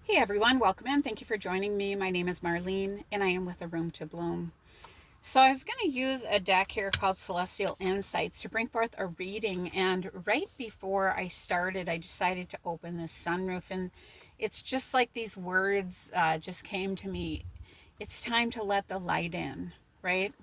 Hey everyone, welcome in. Thank you for joining me. My name is Marlene and I am with A Room to Bloom. So I was going to use a deck here called Celestial Insights to bring forth a reading, and right before I started I decided to open this sunroof, and it's just like these words just came to me. It's time to let the light in, right?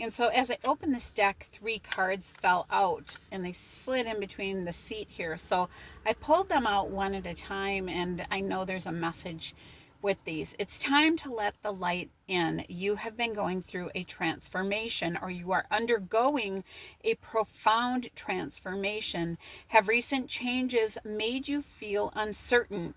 And so as I opened this deck, three cards fell out and they slid in between the seat here. So I pulled them out one at a time, and I know there's a message with these. It's time to let the light in. You have been going through a transformation, or you are undergoing a profound transformation. Have recent changes made you feel uncertain?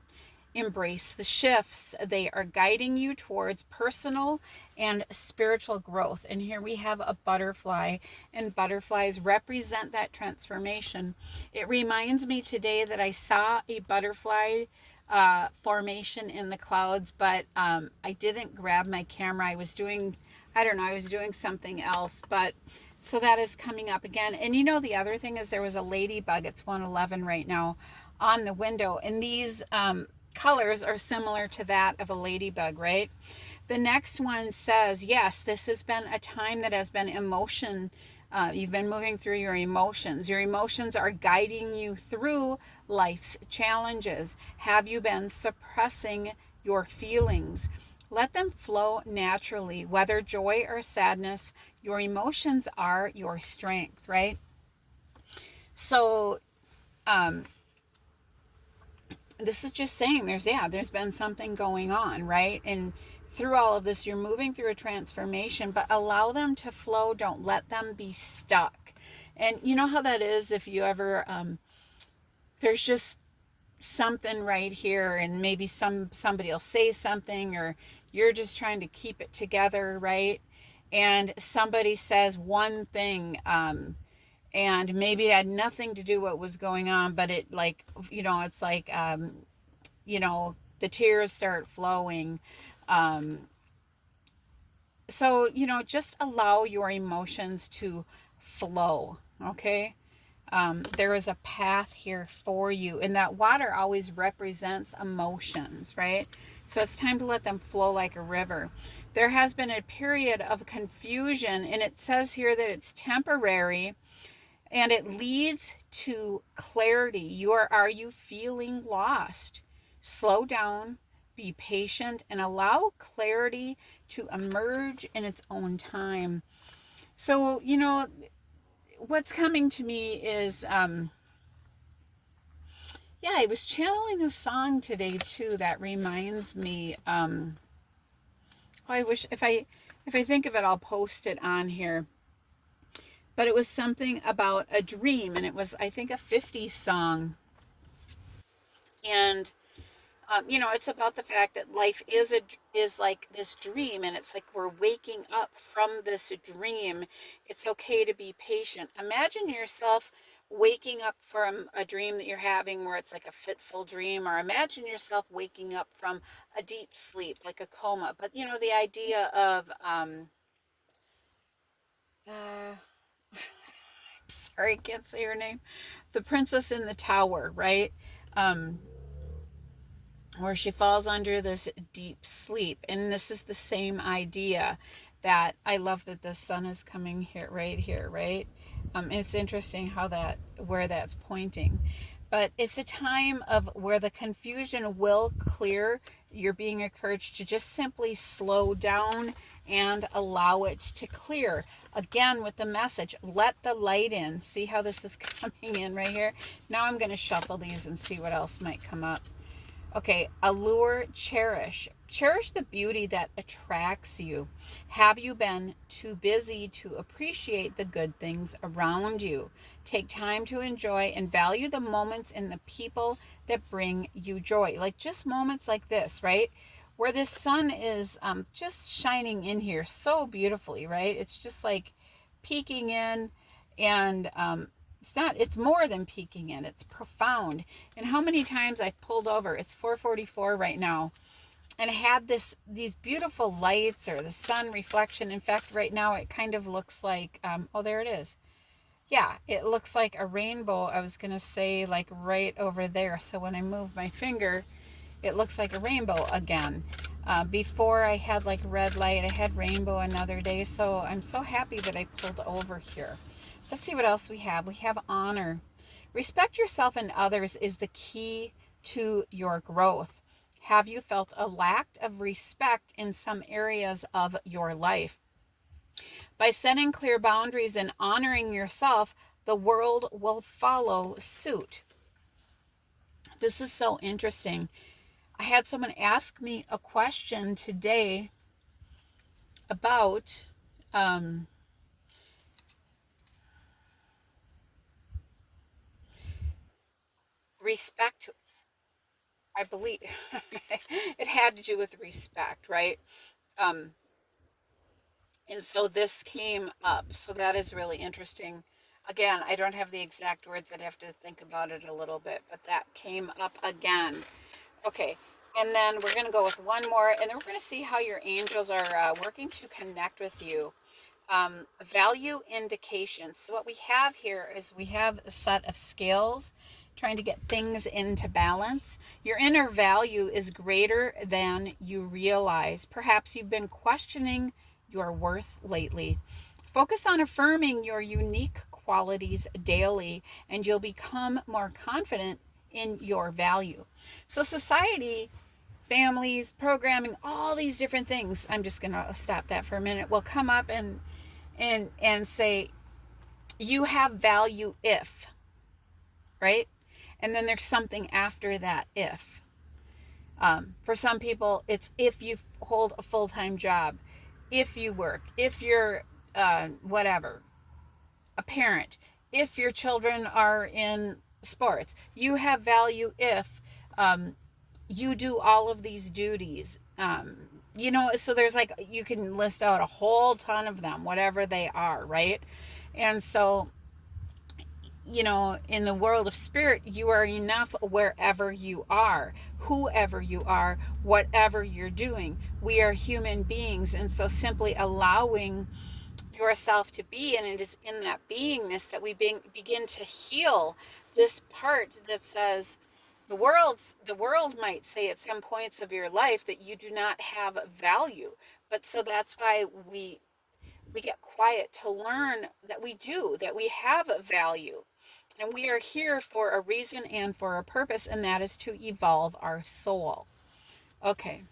Embrace the shifts. They are guiding you towards personal and spiritual growth. And here we have a butterfly, and butterflies represent that transformation. It reminds me today that I saw a butterfly formation in the clouds, but I didn't grab my camera. I was doing something else, but so that is coming up again. And you know, the other thing is there was a ladybug. It's 111 right now on the window, and these colors are similar to that of a ladybug, right? The next one says, yes, this has been a time that has been emotion. You've been moving through your emotions. Your emotions are guiding you through life's challenges. Have you been suppressing your feelings? Let them flow naturally, whether joy or sadness. Your emotions are your strength, right? So, this is just saying there's been something going on, right? And through all of this, you're moving through a transformation, but allow them to flow. Don't let them be stuck. And you know how that is if you ever there's just something right here, and maybe somebody will say something, or you're just trying to keep it together, right? And somebody says one thing, and maybe it had nothing to do with what was going on, but it, like, it's like, the tears start flowing. um, so just allow your emotions to flow, okay? There is a path here for you, and that water always represents emotions, right? So it's time to let them flow like a river. There has been a period of confusion, and it says here that it's temporary, and it leads to clarity. Are you feeling lost? Slow down, be patient, and allow clarity to emerge in its own time. So, what's coming to me is, yeah, I was channeling a song today too that reminds me. I wish, if I think of it, I'll post it on here. But it was something about a dream, and it was, I think, a 50s song. And it's about the fact that life is like this dream, and it's like we're waking up from this dream. It's okay to be patient. Imagine yourself waking up from a dream that you're having where it's like a fitful dream, or imagine yourself waking up from a deep sleep, like a coma. But the idea of uh sorry, I can't say her name. The Princess in the Tower, right? um where she falls under this deep sleep. And this is the same idea. That I love that the sun is coming here, right here, right? It's interesting where that's pointing. But it's a time of where the confusion will clear. You're being encouraged to just simply slow down and allow it to clear. Again, with the message, let the light in. See how this is coming in right here? Now I'm going to shuffle these and see what else might come up. Okay, allure, cherish. Cherish the beauty that attracts you. Have you been too busy to appreciate the good things around you? Take time to enjoy and value the moments and the people that bring you joy. Like just moments like this, right? Where the sun is just shining in here so beautifully, right? It's just like peeking in, and it's more than peeking in. It's profound. And how many times I've pulled over. It's 4:44 right now, and I had these beautiful lights, or the sun reflection. In fact, right now it kind of looks like oh, there it is. Yeah, it looks like a rainbow. I was going to say, like, right over there. So when I move my finger, it looks like a rainbow again. Before I had like red light, I had rainbow another day. So I'm so happy that I pulled over here. Let's see what else we have. We have honor. Respect yourself and others is the key to your growth. Have you felt a lack of respect in some areas of your life? By setting clear boundaries and honoring yourself, the world will follow suit. This is so interesting. I had someone ask me a question today about respect. I believe it had to do with respect, right? Um, and so this came up. So that is really interesting. Again, I don't have the exact words. I'd have to think about it a little bit, but that came up again. Okay, and then we're going to go with one more, and then we're going to see how your angels are working to connect with you. Value indications. So what we have here is we have a set of scales trying to get things into balance. Your inner value is greater than you realize. Perhaps you've been questioning your worth lately. Focus on affirming your unique qualities daily, and you'll become more confident in your value. So society, families, programming, all these different things, I'm just going to stop that for a minute, will come up and say you have value if, right? And then there's something after that if. For some people, it's if you hold a full-time job, if you work, if you're whatever, a parent, if your children are in sports, you have value if you do all of these duties. So there's like, you can list out a whole ton of them, whatever they are, right? And so, in the world of spirit, you are enough wherever you are, whoever you are, whatever you're doing. We are human beings. And so simply allowing yourself to be, and it is in that beingness that we begin to heal this part that says, the world might say at some points of your life that you do not have value, but so that's why we get quiet to learn that we do, that we have value, and we are here for a reason and for a purpose, and that is to evolve our soul. Okay,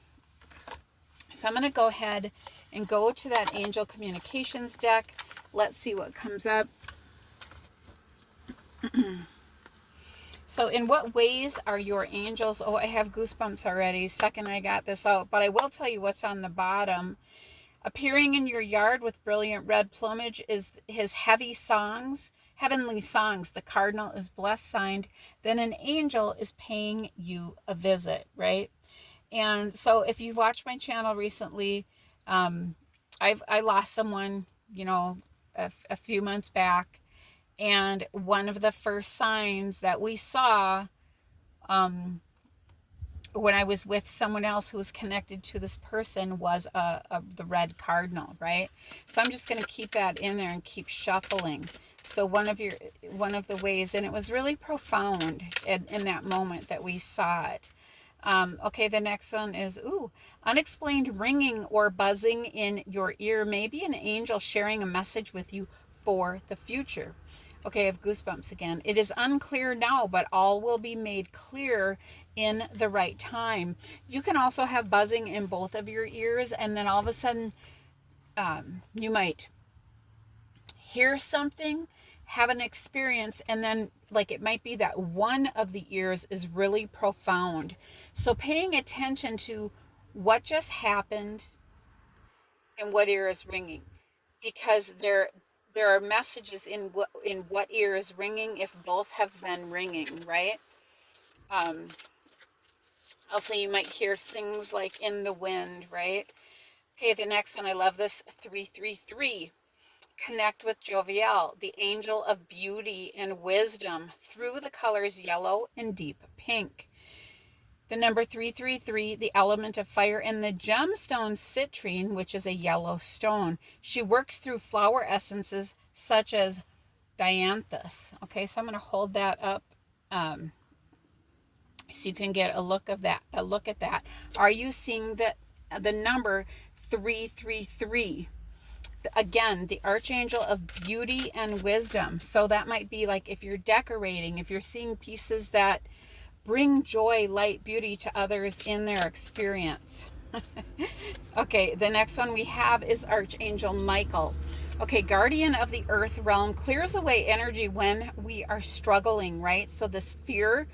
so I'm going to go ahead and go to that angel communications deck. Let's see what comes up. So in what ways are your angels? Oh, I have goosebumps already. Second I got this out, but I will tell you what's on the bottom. Appearing in your yard with brilliant red plumage is his heavenly songs. The cardinal is blessed, signed. Then an angel is paying you a visit, right? And so if you've watched my channel recently, I lost someone, a few months back. And one of the first signs that we saw when I was with someone else who was connected to this person was the red cardinal, right? So I'm just going to keep that in there and keep shuffling. So one of the ways, and it was really profound in that moment that we saw it. Okay, the next one is, unexplained ringing or buzzing in your ear. Maybe an angel sharing a message with you for the future. Okay, I have goosebumps again. It is unclear now, but all will be made clear in the right time. You can also have buzzing in both of your ears, and then all of a sudden, you might hear something, have an experience, and then like it might be that one of the ears is really profound. So paying attention to what just happened and what ear is ringing, because there are messages in what ear is ringing if both have been ringing, right? Also, you might hear things like in the wind, right? Okay, the next one, I love this, 333. Connect with Jovial, the angel of beauty and wisdom, through the colors yellow and deep pink. The number 333, the element of fire, and the gemstone citrine, which is a yellow stone. She works through flower essences such as dianthus. Okay, so I'm going to hold that up So you can get a look at that. Are you seeing the number 333? Again, the archangel of beauty and wisdom. So that might be like if you're decorating, if you're seeing pieces that bring joy, light, beauty to others in their experience. Okay, the next one we have is Archangel Michael. Okay, guardian of the earth realm, clears away energy when we are struggling, right? So this fear,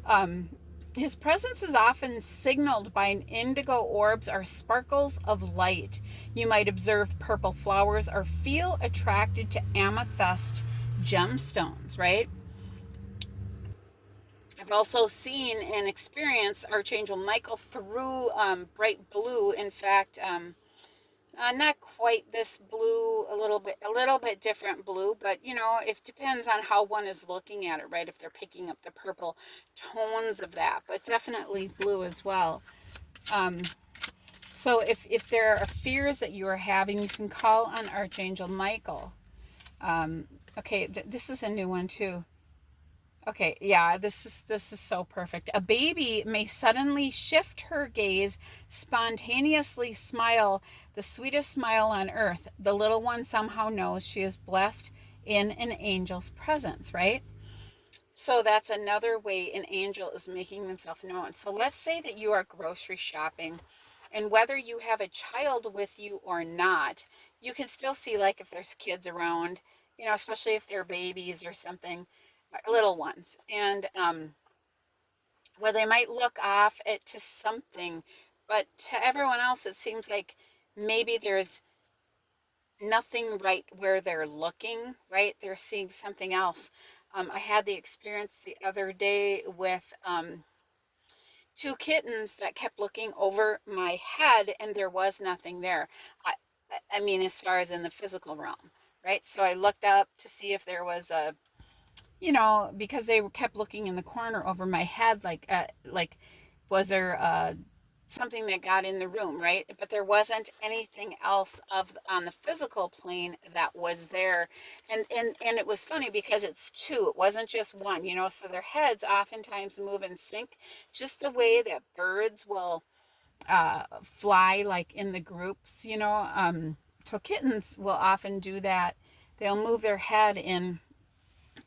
um, his presence is often signaled by an indigo orbs or sparkles of light. You might observe purple flowers or feel attracted to amethyst gemstones, right? I've also seen and experienced Archangel Michael through bright blue. In fact, not quite this blue, a little bit different blue, but you know, it depends on how one is looking at it, right? If they're picking up the purple tones of that, but definitely blue as well. Um, so if there are fears that you are having, you can call on Archangel Michael. Okay, this is a new one too. Okay, yeah, this is so perfect. A baby may suddenly shift her gaze, spontaneously smile, the sweetest smile on earth. The little one somehow knows she is blessed in an angel's presence, right? So that's another way an angel is making themselves known. So let's say that you are grocery shopping, and whether you have a child with you or not, you can still see, like, if there's kids around, you know, especially if they're babies or something, little ones, and where they might look off at to something, but to everyone else, it seems like maybe there's nothing right where they're looking, right? They're seeing something else. I had the experience the other day with two kittens that kept looking over my head, and there was nothing there. I, I mean, as far as in the physical realm, right? So I looked up to see if there was a, you know, because they kept looking in the corner over my head, like was there something that got in the room, right? But there wasn't anything else of on the physical plane that was there. And it was funny because it's two, it wasn't just one, you know, so their heads oftentimes move in sync, just the way that birds will fly, like in the groups, you know. So kittens will often do that. They'll move their head in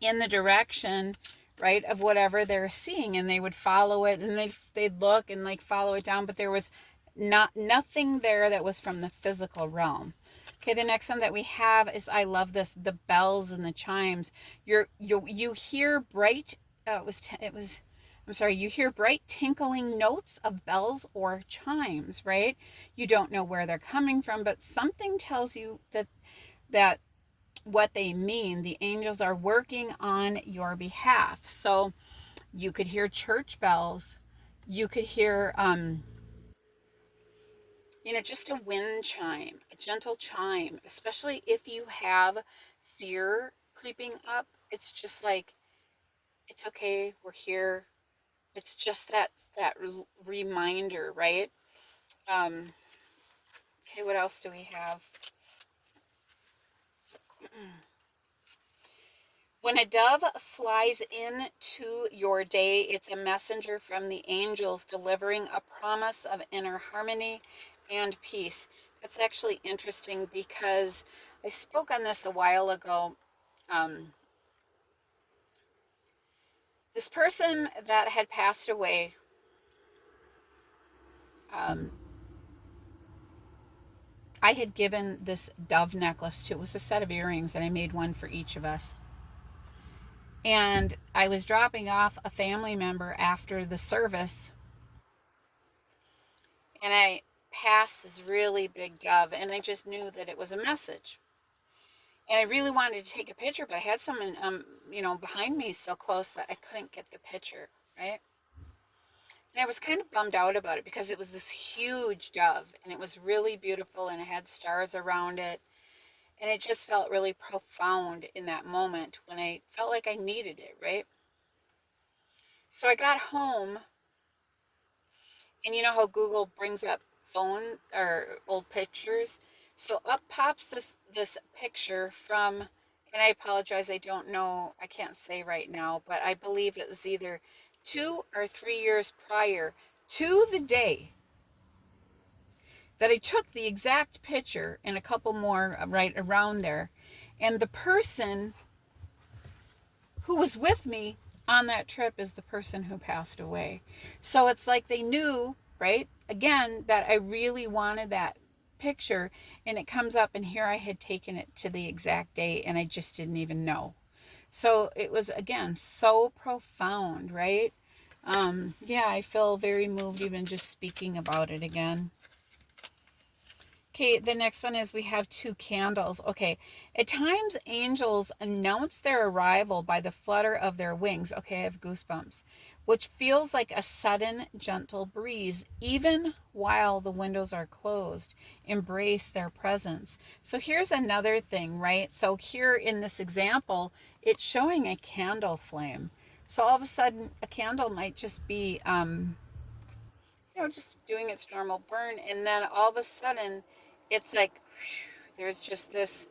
the direction, right, of whatever they're seeing, and they would follow it, and they'd look and like follow it down, but there was nothing there that was from the physical realm. Okay, the next one that we have is, I love this, the bells and the chimes. You hear bright it was I'm sorry, you hear bright tinkling notes of bells or chimes, right? You don't know where they're coming from, but something tells you that what they mean. The angels are working on your behalf. So you could hear church bells. You could hear, you know, just a wind chime, a gentle chime, especially if you have fear creeping up. It's just like, it's okay, we're here. It's just that reminder, right? Um, okay, what else do we have? When a dove flies into your day, it's a messenger from the angels delivering a promise of inner harmony and peace. That's actually interesting because I spoke on this a while ago. Um, this person that had passed away, um, I had given this dove necklace to. It was a set of earrings, and I made one for each of us. And I was dropping off a family member after the service, and I passed this really big dove, and I just knew that it was a message. And I really wanted to take a picture, but I had someone, you know, behind me so close that I couldn't get the picture, right? And I was kind of bummed out about it because it was this huge dove, and it was really beautiful, and it had stars around it, and it just felt really profound in that moment when I felt like I needed it, right? So I got home, and you know how Google brings up phone or old pictures? So up pops this picture from, and I apologize, I don't know, I can't say right now, but I believe it was either 2 or 3 years prior to the day that I took the exact picture and a couple more right around there. And the person who was with me on that trip is the person who passed away. So it's like they knew, right? Again, that I really wanted that picture, and it comes up, and here I had taken it to the exact day, and I just didn't even know. So it was, again, so profound, right? Yeah, I feel very moved even just speaking about it again. Okay, the next one is we have 2 candles. Okay, at times angels announce their arrival by the flutter of their wings. Okay, I have goosebumps, which feels like a sudden gentle breeze, even while the windows are closed. Embrace their presence. So here's another thing, right? So here in this example, it's showing a candle flame. So all of a sudden, a candle might just be, just doing its normal burn. And then all of a sudden, it's like there's just this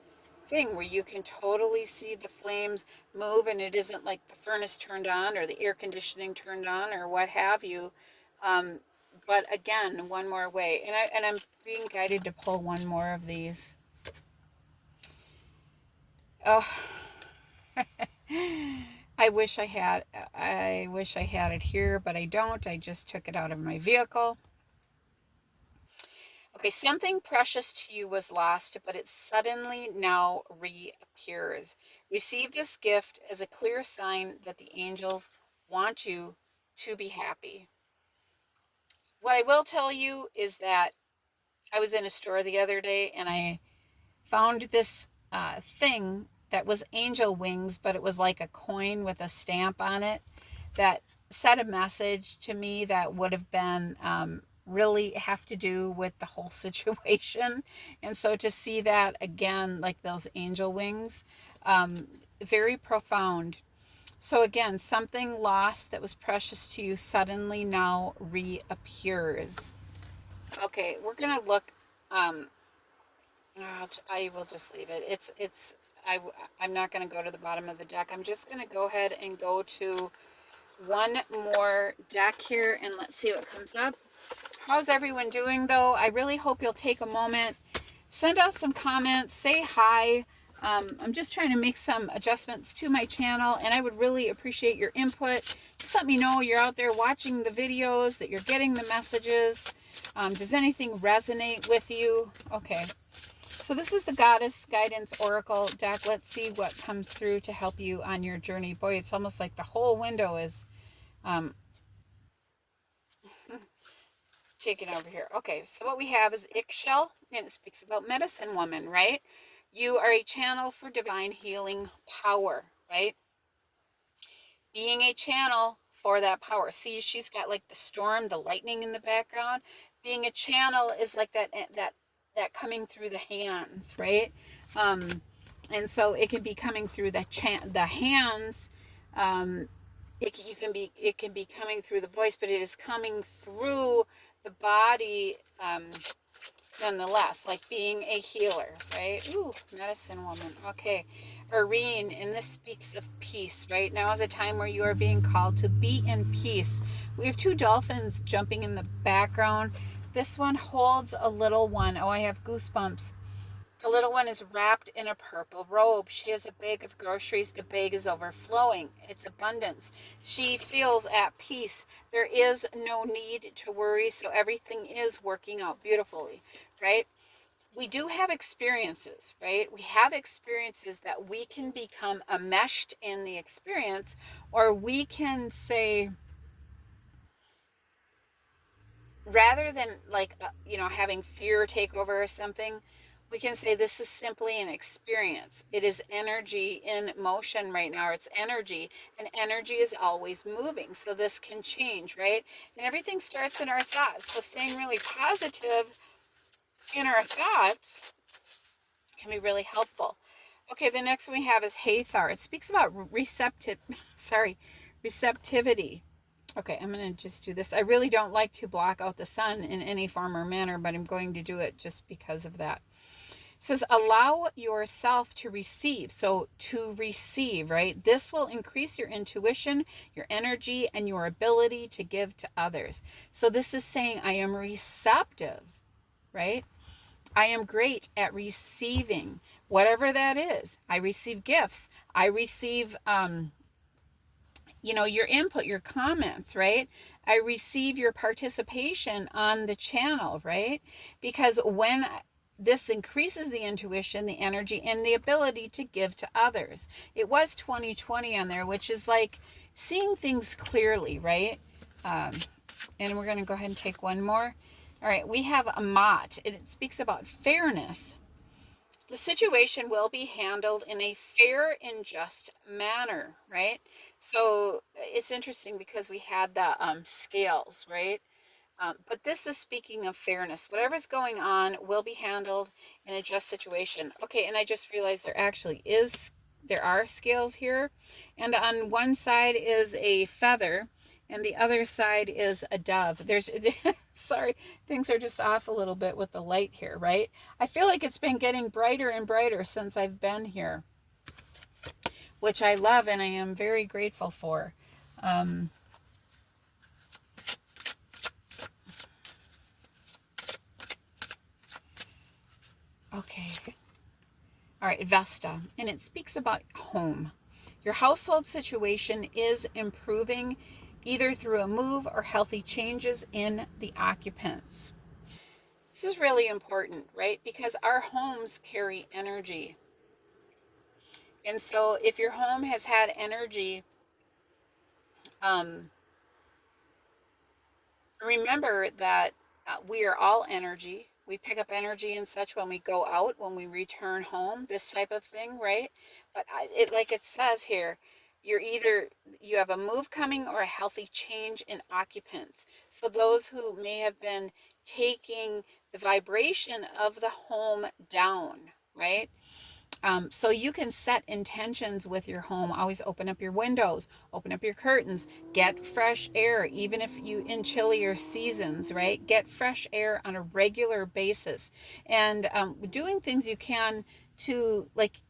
thing where you can totally see the flames move, and it isn't like the furnace turned on or the air conditioning turned on or what have you. Um, but again, one more way. And I'm being guided to pull one more of these. Oh, I wish I had it here, but I don't. I just took it out of my vehicle. Okay, something precious to you was lost, but it suddenly now reappears. Receive this gift as a clear sign that the angels want you to be happy. What I will tell you is that I was in a store the other day, and I found this thing that was angel wings, but it was like a coin with a stamp on it that said a message to me that would have been really have to do with the whole situation. And so to see that again, like those angel wings, very profound. So again, something lost that was precious to you suddenly now reappears. Okay, we're gonna look. I will just leave it. I, I'm not going to go to the bottom of the deck. I'm just going to go ahead and go to one more deck here, and let's see what comes up. How's everyone doing, though? I really hope you'll take a moment, send out some comments, say hi. I'm just trying to make some adjustments to my channel, and I would really appreciate your input. Just let me know you're out there watching the videos, that you're getting the messages. Does anything resonate with you? Okay. So this is the Goddess Guidance Oracle deck. Let's see what comes through to help you on your journey. Boy, it's almost like the whole window is taken over here. Okay, so what we have is Ixchel, and it speaks about medicine woman, right? You are a channel for divine healing power, right? Being a channel for that power. See, she's got like the storm, the lightning in the background. Being a channel is like that coming through the hands, right? And so it can be coming through the hands. It can be coming through the voice, but it is coming through the body, nonetheless, like being a healer, right? Ooh, medicine woman. Okay. Irene, and this speaks of peace, right? Now is a time where you are being called to be in peace. We have 2 dolphins jumping in the background. This one holds a little one. Oh, I have goosebumps. The little one is wrapped in a purple robe. She has a bag of groceries. The bag is overflowing. It's abundance. She feels at peace. There is no need to worry, so everything is working out beautifully, right? We do have experiences, right? We have experiences that we can become enmeshed in the experience, or we can say, rather than like having fear take over or something, we can say this is simply an experience. It is energy in motion right now. It's energy, and energy is always moving, so this can change, right? And everything starts in our thoughts, so staying really positive in our thoughts can be really helpful. Okay, the next one we have is Hathar. It speaks about receptivity. Okay, I'm going to just do this. I really don't like to block out the sun in any form or manner, but I'm going to do it just because of that. says, allow yourself to receive. So to receive, right? This will increase your intuition, your energy, and your ability to give to others. So this is saying, I am receptive, right? I am great at receiving whatever that is. I receive gifts. I receive, your input, your comments, right? I receive your participation on the channel, right? Because when this increases the intuition, the energy, and the ability to give to others. It was 2020 on there, which is like seeing things clearly, right? And we're going to go ahead and take one more. All right, we have a mott. It speaks about fairness. The situation will be handled in a fair and just manner, right? So it's interesting because we had the scales, right? But this is speaking of fairness. Whatever's going on will be handled in a just situation. Okay, and I just realized there are scales here, and on one side is a feather, and the other side is a dove. There's, sorry, things are just off a little bit with the light here, right? I feel like it's been getting brighter and brighter since I've been here, which I love and I am very grateful for. Okay. All right, Vesta, and it speaks about home. Your household situation is improving either through a move or healthy changes in the occupants. This is really important, right? Because our homes carry energy. And so if your home has had energy, um, remember that we are all energy. We pick up energy and such when we go out, when we return home, this type of thing, right? But like it says here, you have a move coming or a healthy change in occupants. So those who may have been taking the vibration of the home down, right? So you can set intentions with your home. Always open up your windows, open up your curtains, get fresh air, even if you in chillier seasons, right? Get fresh air on a regular basis, and doing things you can to, like,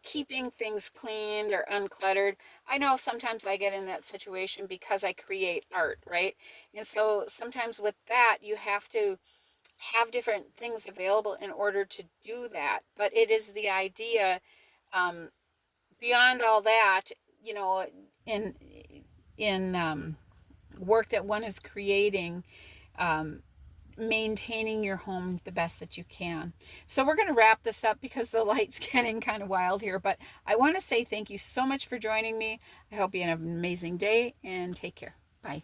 keeping things cleaned or uncluttered. I know sometimes I get in that situation because I create art, right? And so sometimes with that, you have to have different things available in order to do that. But it is the idea, um, beyond all that, you know, in work that one is creating, um, maintaining your home the best that you can. So we're going to wrap this up because the light's getting kind of wild here. But I want to say thank you so much for joining me. I hope you have an amazing day and take care. Bye.